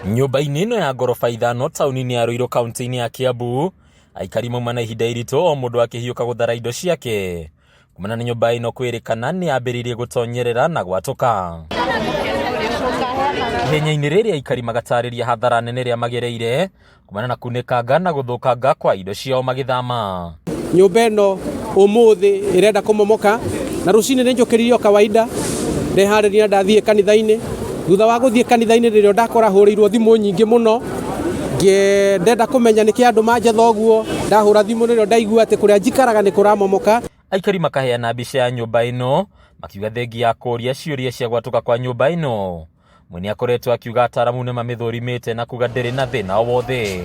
Nyũmba-inĩ ĩno ya ngoroba ithano taũni-inĩ ya Ruiru kaunti-inĩ ya Kiambu, aikari mauma na ihinda iritũ o mũndũ akĩhiũka gũthara indo ciake kumana na nyũmba ĩno kwĩrĩkana nĩ yambĩrĩirie gũtonyerera na gwatũka. Ihenya-inĩ rĩrĩ aikari magatarĩria hathara nene rĩa magereire kumana na kunĩkanga na gũthũkanga kwa indo ciao magĩthama. Nyũmba ĩno ũmũthĩ ĩrenda kũmomoka na rũcinĩ nĩ njũkĩrire o kawaida ndeharĩria ndathiĩ kanitha-inĩ. Thutha wa gũthiĩ kanitha-inĩ rĩrĩa ndakora hũrĩirwo thimũ nyingĩ mũno, ndenda kũmenya nĩkĩ andũ manjetha ũguo, ndahũra thimũ rĩrĩa ndaigua atĩ kũrĩa njikaraga nĩ kũramomoka. Aikari makaheana mbica ya nyũmba ĩno makiuga thengia ya kũria ciũria cia gwatũka kwa nyũmba ĩno. Mwene akoretwo akiuga ataramu nĩ mamĩthũrimĩte na kuga ndĩrĩ na thĩna o wothe.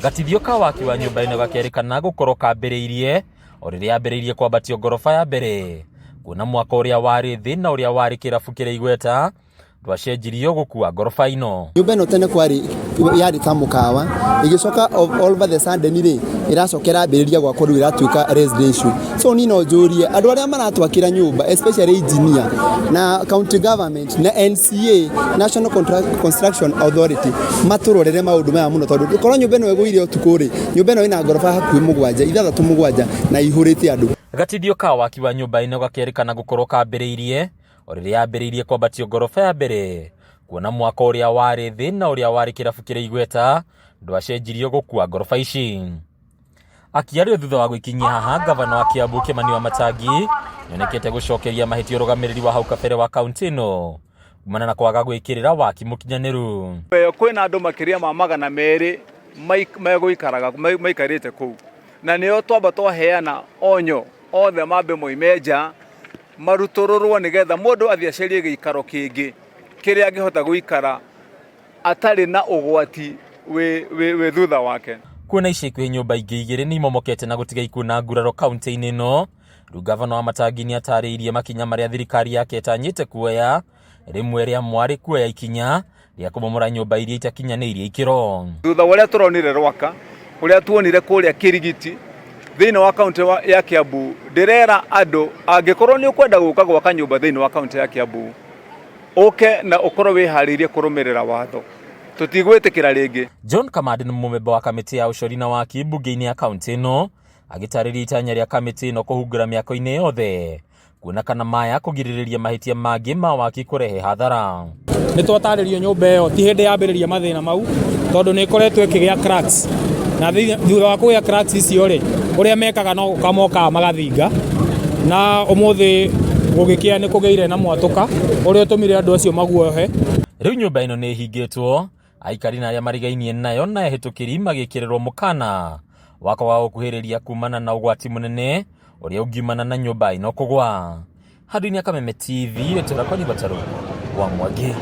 Gatithio ka waki wa nyũmba ĩno gakerĩkana gũkorwo kambĩrĩirie o rĩrĩa yambĩrĩirie kwambatio ngoroba ya mbere, kuona mwaka ũrĩa warĩ thĩ na ũrĩa warĩ kĩrabu kĩrĩa igweta ndwacenjirio gũkua ngoroba ĩno. Nyũmba ĩno tene yarĩ ta mũkawa, ĩgĩcoka all over the sudden rĩ ĩracoka ĩrambĩrĩria gwakwo rĩu ĩratuĩka residential. So niĩ no njũrie andũ arĩa maratwakĩra nyũmba, especially engineer na county government na NCA, National Construction Authority, matũrorere maũndũ maya mũno, tondũ ũkorwo nyũmba ĩno ĩgũire ũtukũ rĩ, nyũmba ĩno ĩna ngoroba hakuhĩ ithathatũ mũgwanja na ihũrĩte andũ. Gatithio ka waki wa nyũmba ĩno gakerĩkana gũkorwo kambĩrĩirie o rĩrĩa yambĩrĩirie kwambatio ngoroba ya mbere, kuona mwaka ũrĩa warĩ thĩ na ũrĩa warĩ kĩrabu kĩrĩa igweta ndwacenjirio gũkua ngoroba ici. Akĩaria thutha wa gũikinyia haha, gavana wa Kiambu Kimani Wamatangi nĩonekete gũcokeria mahĩtia ũrũgamĩrĩri wa hau kabere wa kaunti ĩno kumana na kwaga gwĩkĩrĩra waki mũkinyanĩru. Kwĩna andũ makĩria ma 200 megũikaraga maikarĩte kũu, na nĩo twamba twaheana onyo othe mambe moime nja marutũrũrwo nĩgetha mũndũ athiĩ acarie gĩikaro kĩngĩ kĩrĩa angĩhota gũikara atarĩ na ũgwati wĩ thutha wake. Kuona ica ikuhĩ nyũmba ingĩ igĩrĩ nĩ imomokete na gũtiga ikuona nguraro kaunti-inĩ ĩno, rĩu gavana Wamatangi nĩ atarĩirie makinya marĩa thirikari yake ĩtanyĩte kuoya, rĩmwe rĩa mwarĩ kuoya ikinya rĩa kũmomora nyũmba iria itakinyanĩirie ikĩro. Thutha wa ũrĩa tũronire Rwaka, ũrĩa tuonire kũrĩa Kĩrigiti thĩinĩ wa kaunti ya Kiambu, ndĩrera andũ angĩkorwo nĩ ũkwenda gũka gwaka nyũmba thĩinĩ wa kaunti ya Kiambu, ũke na ũkorwo wĩharĩirie kũrũmĩrĩra watho, tũtigwĩtĩkĩra rĩngĩ. John Kamande nĩ mũmemba wa kamĩtĩ ya ũcori na waki mbunge-inĩ ya kaunti ĩno, agĩtarĩria itanya rĩa kamĩtĩ ĩno kũhungura mĩako-inĩ yothe kuona kana maya kũgirĩrĩria mahĩtia mangĩ ma waki kũrehe hathara. Nĩ twatarĩrio nyũmba ĩyo ti hĩndĩ yambĩrĩria mathĩna mau, tondũ nĩ ĩkoretwo ĩkĩgĩa cracks, na thutha wa kũgĩa cracks icio rĩ ũrĩa mekaga no gũkamoka magathinga, na ũmũthĩ gũgĩkĩa nĩ kũgĩire na mwatũka ũrĩa ũtũmire andũ acio maguohe. Rĩu nyũmba ĩno nĩ ĩhingĩtwo, aikari na arĩa marigainie nayo na ehĩtũkĩri magĩkĩrĩrwo mũkana wa kwaga gũkuhĩrĩria kumana na ũgwati mũnene ũrĩa ũngiumana na nyũmba ĩno kũgwa. Handũ-inĩ ya Kameme TV, Wetera Kwani Bataru wa Mwangi.